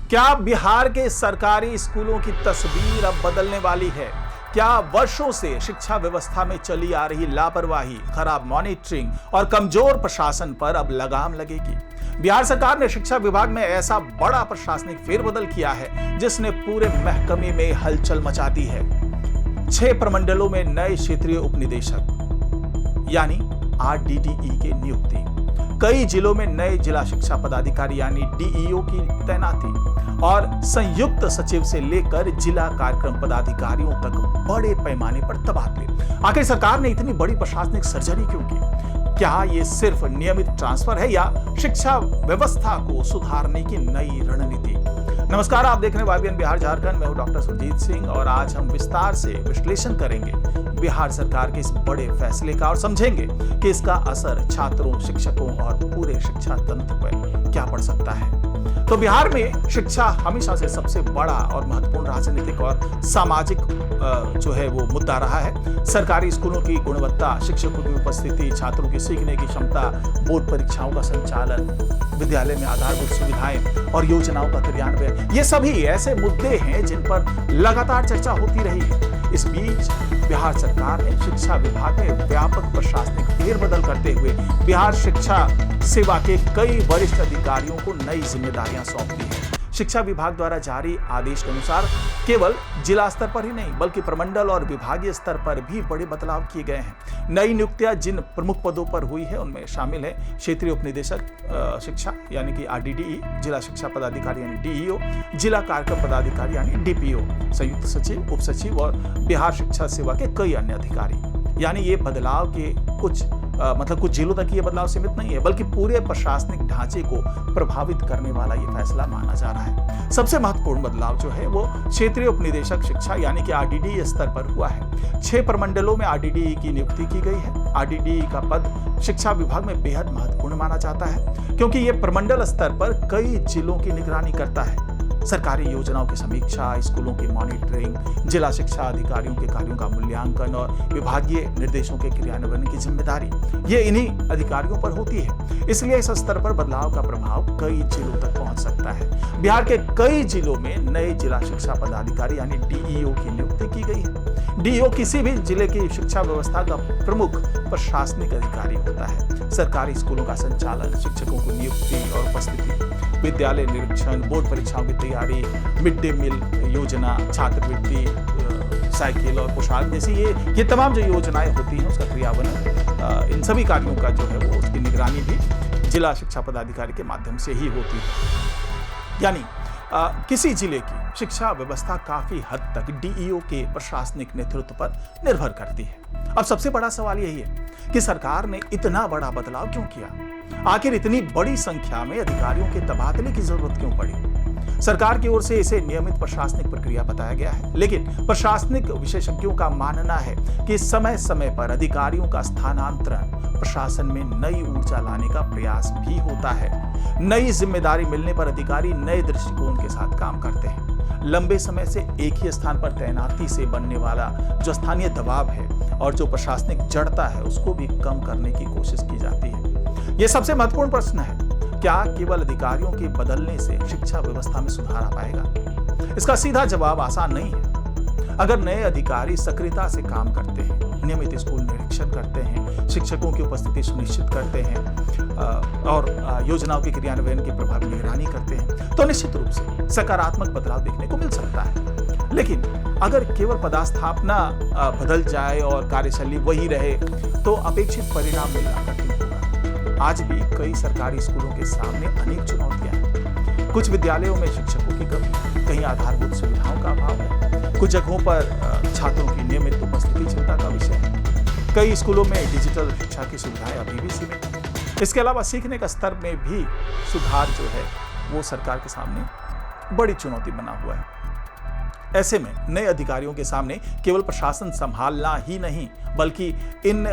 क्या बिहार के सरकारी स्कूलों की तस्वीर अब बदलने वाली है? क्या वर्षों से शिक्षा व्यवस्था में चली आ रही लापरवाही, खराब मॉनिटरिंग और कमजोर प्रशासन पर अब लगाम लगेगी? बिहार सरकार ने शिक्षा विभाग में ऐसा बड़ा प्रशासनिक फेरबदल किया है जिसने पूरे महकमे में हलचल मचा दी है। 6 प्रमंडलों में नए क्षेत्रीय उपनिदेशक यानी RDDE की नियुक्ति, कई जिलों में नए जिला शिक्षा पदाधिकारी यानी DEO की तैनाती और संयुक्त सचिव से लेकर जिला कार्यक्रम पदाधिकारियों तक बड़े पैमाने पर तबादले। आखिर सरकार ने इतनी बड़ी प्रशासनिक सर्जरी क्यों की? क्या ये सिर्फ नियमित ट्रांसफर है या शिक्षा व्यवस्था को सुधारने की नई रणनीति? नमस्कार, आप देख रहे हैं YBN बिहार झारखंड। मैं हूं डॉक्टर सुरजीत सिंह और आज हम विस्तार से विश्लेषण करेंगे बिहार सरकार के इस बड़े फैसले का और समझेंगे कि इसका असर छात्रों, शिक्षकों और पूरे शिक्षा तंत्र पर क्या पड़ सकता है। तो बिहार में शिक्षा हमेशा से सबसे बड़ा और महत्वपूर्ण राजनीतिक और सामाजिक जो है वो मुद्दा रहा है। सरकारी स्कूलों की गुणवत्ता, शिक्षकों की उपस्थिति, छात्रों की सीखने की क्षमता, बोर्ड परीक्षाओं का संचालन, विद्यालय में आधारभूत सुविधाएं और योजनाओं का क्रियान्वयन, ये सभी ऐसे मुद्दे हैं जिन पर लगातार चर्चा होती रही है। इस बीच बिहार सरकार ने शिक्षा विभाग में व्यापक प्रशासनिक फेरबदल करते हुए बिहार शिक्षा सेवा के कई वरिष्ठ अधिकारियों को नई जिम्मेदारियां सौंप दी हैं। शिक्षा विभाग द्वारा जारी आदेश के अनुसार केवल जिला स्तर पर ही नहीं बल्कि प्रमंडल और विभागीय स्तर पर भी बड़े बदलाव किए गए हैं। नई नियुक्तियां जिन प्रमुख पदों पर हुई है उनमें शामिल है क्षेत्रीय उपनिदेशक शिक्षा यानी कि RDDE, जिला शिक्षा पदाधिकारी यानी DEO, जिला कार्यक्रम पदाधिकारी यानी DPO, संयुक्त सचिव, उप सचिव और बिहार शिक्षा सेवा के कई अन्य अधिकारी। यानी ये बदलाव के कुछ जिलों तक ये बदलाव सीमित नहीं है बल्कि पूरे प्रशासनिक ढांचे को प्रभावित करने वाला ये फैसला माना जा रहा है। सबसे महत्वपूर्ण बदलाव जो है वो क्षेत्रीय उपनिदेशक शिक्षा यानी कि RDDE स्तर पर हुआ है। 6 प्रमंडलों में RDDE की नियुक्ति की गई है। RDDE का पद शिक्षा विभाग में बेहद महत्वपूर्ण माना जाता है क्योंकि ये प्रमंडल स्तर पर कई जिलों की निगरानी करता है। सरकारी योजनाओं की समीक्षा, स्कूलों की मॉनिटरिंग, जिला शिक्षा अधिकारियों के कार्यों का मूल्यांकन और विभागीय निर्देशों के क्रियान्वयन की जिम्मेदारी ये इन्हीं अधिकारियों पर होती है। इसलिए इस स्तर पर बदलाव का प्रभाव कई जिलों तक पहुंच सकता है। बिहार के कई जिलों में नए जिला शिक्षा पदाधिकारी यानी DEO की नियुक्ति की गई है। DEO किसी भी जिले की शिक्षा व्यवस्था का प्रमुख प्रशासनिक अधिकारी होता है। सरकारी स्कूलों का संचालन, शिक्षकों को नियुक्ति और उपस्थिति, विद्यालय निरीक्षण, बोर्ड परीक्षाओं की तैयारी, मिड डे मील योजना, छात्रवृत्ति, साइकिल और पोशाक जैसी ये तमाम जो योजनाएं होती हैं उसका क्रियान्वयन, इन सभी कार्यों का जो है वो उसकी निगरानी भी जिला शिक्षा पदाधिकारी के माध्यम से ही होती है। यानी किसी जिले की शिक्षा व्यवस्था काफी हद तक DEO के प्रशासनिक नेतृत्व पर निर्भर करती है। अब सबसे बड़ा सवाल यही है कि सरकार ने इतना बड़ा बदलाव क्यों किया? आखिर इतनी बड़ी संख्या में अधिकारियों के तबादले की जरूरत क्यों पड़ी? सरकार की ओर से इसे नियमित प्रशासनिक प्रक्रिया बताया गया है, लेकिन प्रशासनिक विशेषज्ञों का मानना है कि समय समय पर अधिकारियों का स्थानांतरण प्रशासन में नई ऊर्जा लाने का प्रयास भी होता है। नई जिम्मेदारी मिलने पर अधिकारी नए दृष्टिकोण के साथ काम करते हैं। लंबे समय से एक ही स्थान पर तैनाती से बनने वाला जो स्थानीय दबाव है और जो प्रशासनिक जड़ता है उसको भी कम करने की कोशिश की जाती है। यह सबसे महत्वपूर्ण प्रश्न है, क्या केवल अधिकारियों के बदलने से शिक्षा व्यवस्था में सुधार आ पाएगा? इसका सीधा जवाब आसान नहीं है। अगर नए अधिकारी सक्रियता से काम करते हैं, नियमित स्कूल निरीक्षण करते हैं, शिक्षकों की उपस्थिति सुनिश्चित करते हैं और योजनाओं के क्रियान्वयन की प्रभावी निगरानी करते हैं तो निश्चित रूप से सकारात्मक बदलाव देखने को मिल सकता है। लेकिन अगर केवल पदस्थापना बदल जाए और कार्यशैली वही रहे तो अपेक्षित परिणाम मिलना कठिन होगा। आज भी कई सरकारी स्कूलों के सामने अनेक चुनौतियां हैं। कुछ विद्यालयों में शिक्षकों की कमी, कहीं आधारभूत सुविधाओं का अभाव है, कुछ जगहों पर छात्रों की नियमित उपस्थिति चिंता का विषय है। कई स्कूलों में डिजिटल शिक्षा की सुविधाएं अभी भी सीमित हैं। इसके अलावा सीखने का स्तर में भी सुधार जो है वो सरकार के सामने बड़ी चुनौती बना हुआ है। ऐसे में नए अधिकारियों के सामने केवल प्रशासन संभालना ही नहीं बल्कि इन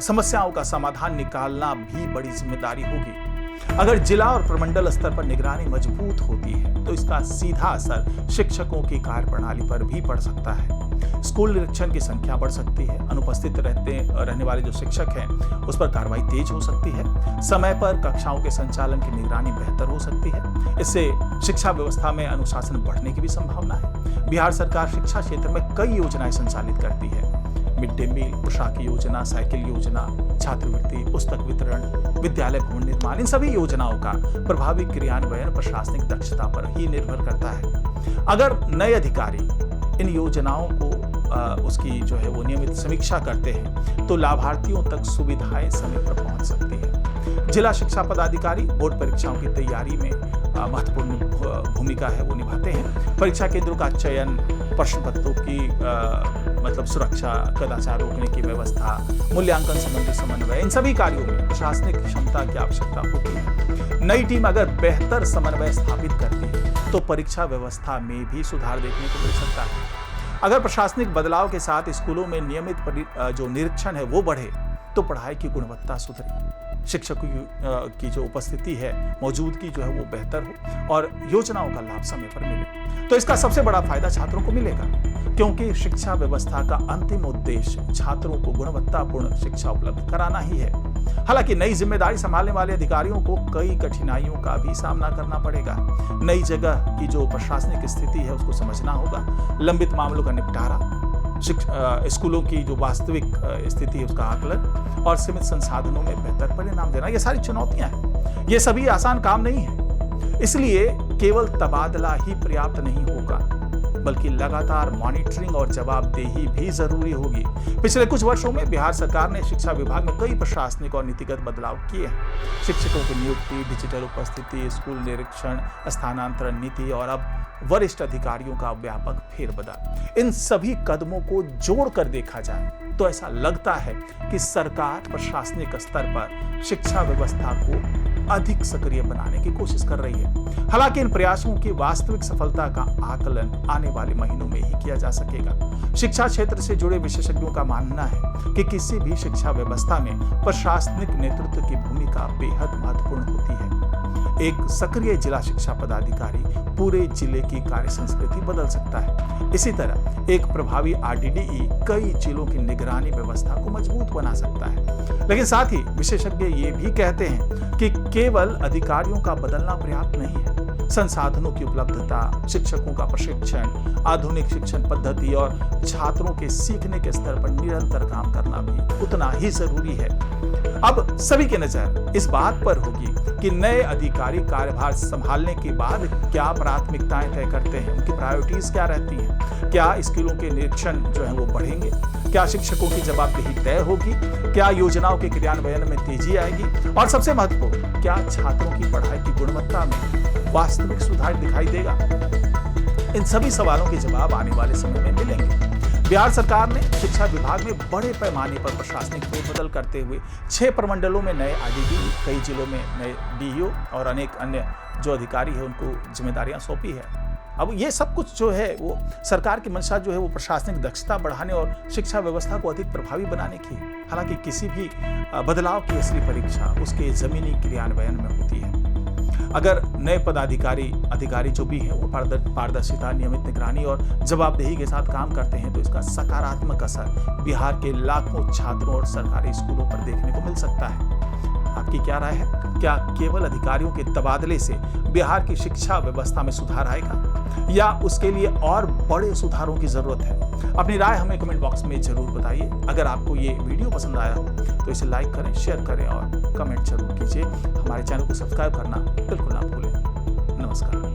समस्याओं का समाधान निकालना भी बड़ी जिम्मेदारी होगी। अगर जिला और प्रमंडल स्तर पर निगरानी मजबूत होती है तो इसका सीधा असर शिक्षकों की कार्यप्रणाली पर भी पड़ सकता है। स्कूल निरीक्षण की संख्या बढ़ सकती है, अनुपस्थित रहने वाले जो शिक्षक हैं उस पर कार्रवाई तेज हो सकती है, समय पर कक्षाओं के संचालन की निगरानी बेहतर हो सकती है। इससे शिक्षा व्यवस्था में अनुशासन बढ़ने की भी संभावना है। बिहार सरकार शिक्षा क्षेत्र में कई योजनाएं संचालित करती है। मिड डे मील, पोशाक योजना, साइकिल योजना, छात्रवृत्ति, पुस्तक वितरण, विद्यालय भवन निर्माण, इन सभी योजनाओं का प्रभावी क्रियान्वयन प्रशासनिक दक्षता पर ही निर्भर करता है। अगर नए अधिकारी इन योजनाओं को उसकी जो है वो नियमित समीक्षा करते हैं तो लाभार्थियों तक सुविधाएं समय पर पहुंच सकती है। जिला शिक्षा पदाधिकारी बोर्ड परीक्षाओं की तैयारी में महत्वपूर्ण भूमिका है वो निभाते हैं। परीक्षा केंद्रों का चयन, प्रश्न पत्रों की मतलब सुरक्षा, कदाचार रोकने की व्यवस्था, मूल्यांकन संबंधी समन्वय, इन सभी कार्यों में प्रशासनिक क्षमता की आवश्यकता होती है। नई टीम अगर बेहतर समन्वय स्थापित करती है तो परीक्षा व्यवस्था में भी सुधार देखने को मिल सकता है। अगर प्रशासनिक बदलाव के साथ स्कूलों में नियमित जो निरीक्षण है वो बढ़े तो पढ़ाई की गुणवत्ता सुधरे, शिक्षकों की जो उपस्थिति है, मौजूदगी जो है वो बेहतर हो और योजनाओं का लाभ समय पर मिले तो इसका सबसे बड़ा फायदा छात्रों को मिलेगा, क्योंकि शिक्षा व्यवस्था का अंतिम उद्देश्य छात्रों को गुणवत्तापूर्ण शिक्षा उपलब्ध कराना ही है। हालांकि नई जिम्मेदारी संभालने वाले अधिकारियों को कई कठिनाइयों का भी सामना करना पड़ेगा। नई जगह की जो प्रशासनिक स्थिति है उसको समझना होगा, लंबित मामलों का निपटारा, स्कूलों की जो वास्तविक स्थिति है उसका आकलन और सीमित संसाधनों में बेहतर परिणाम देना, ये सारी चुनौतियां हैं। ये सभी आसान काम नहीं है, इसलिए केवल तबादला ही पर्याप्त नहीं होगा, बल्कि लगातार मॉनिटरिंग और जवाबदेही भी जरूरी होगी। पिछले कुछ वर्षों में बिहार सरकार ने शिक्षा विभाग में कई प्रशासनिक और नीतिगत बदलाव किए हैं। शिक्षकों की नियुक्ति, डिजिटल उपस्थिति, स्कूल निरीक्षण, स्थानांतरण नीति और अब वरिष्ठ अधिकारियों का व्यापक फेरबदल, इन सभी कदमों को जोड़कर देखा जाए तो ऐसा लगता है कि सरकार प्रशासनिक स्तर पर शिक्षा व्यवस्था को अधिक सक्रिय बनाने की कोशिश कर रही है। हालांकि इन प्रयासों की वास्तविक सफलता का आकलन आने वाले महीनों में ही किया जा सकेगा। शिक्षा क्षेत्र से जुड़े विशेषज्ञों का मानना है कि किसी भी शिक्षा व्यवस्था में प्रशासनिक नेतृत्व की भूमिका बेहद महत्वपूर्ण होती है। एक सक्रिय जिला शिक्षा पदाधिकारी पूरे जिले की कार्य संस्कृति बदल सकता है। इसी तरह एक प्रभावी आरडीडीई कई जिलों की निगरानी व्यवस्था को मजबूत बना सकता है। लेकिन साथ ही विशेषज्ञ ये भी कहते हैं कि केवल अधिकारियों का बदलना पर्याप्त नहीं है। संसाधनों की उपलब्धता, शिक्षकों का प्रशिक्षण, आधुनिक शिक्षण पद्धति और छात्रों के सीखने के स्तर पर निरंतर काम करना भी उतना ही जरूरी है। अब सभी की नजर इस बात पर होगी कि नए अधिकारी कार्यभार संभालने के बाद क्या प्राथमिकताएं तय करते हैं, उनकी प्रायोरिटीज क्या रहती हैं, क्या स्कूलों के निरीक्षण जो है वो बढ़ेंगे, क्या शिक्षकों की जवाबदेही तय होगी, क्या योजनाओं के क्रियान्वयन में तेजी आएगी और सबसे महत्वपूर्ण, क्या छात्रों की पढ़ाई की गुणवत्ता में वास्तविक सुधार दिखाई देगा। इन सभी सवालों के जवाब आने वाले समय में मिलेंगे। बिहार सरकार ने शिक्षा विभाग में बड़े पैमाने पर प्रशासनिक फेरबदल करते हुए 6 प्रमंडलों में नए आरडीडी, कई जिलों में नए डीईओ और अनेक अन्य जो अधिकारी है उनको जिम्मेदारियां सौंपी है। अब ये सब कुछ जो है वो सरकार की मंशा जो है वो प्रशासनिक दक्षता बढ़ाने और शिक्षा व्यवस्था को अधिक प्रभावी बनाने की है। हालांकि किसी भी बदलाव की असली परीक्षा उसके जमीनी क्रियान्वयन में होती है। अगर नए अधिकारी जो भी हैं वो पारदर्शिता, नियमित निगरानी और जवाबदेही के साथ काम करते हैं तो इसका सकारात्मक असर बिहार के लाखों छात्रों और सरकारी स्कूलों पर देखने को मिल सकता है। आपकी क्या राय है? क्या केवल अधिकारियों के तबादले से बिहार की शिक्षा व्यवस्था में सुधार आएगा या उसके लिए और बड़े सुधारों की जरूरत है? अपनी राय हमें कमेंट बॉक्स में जरूर बताइए। अगर आपको ये वीडियो पसंद आया हो तो इसे लाइक करें, शेयर करें और कमेंट जरूर कीजिए। हमारे चैनल को सब्सक्राइब करना बिल्कुल ना भूलें। नमस्कार।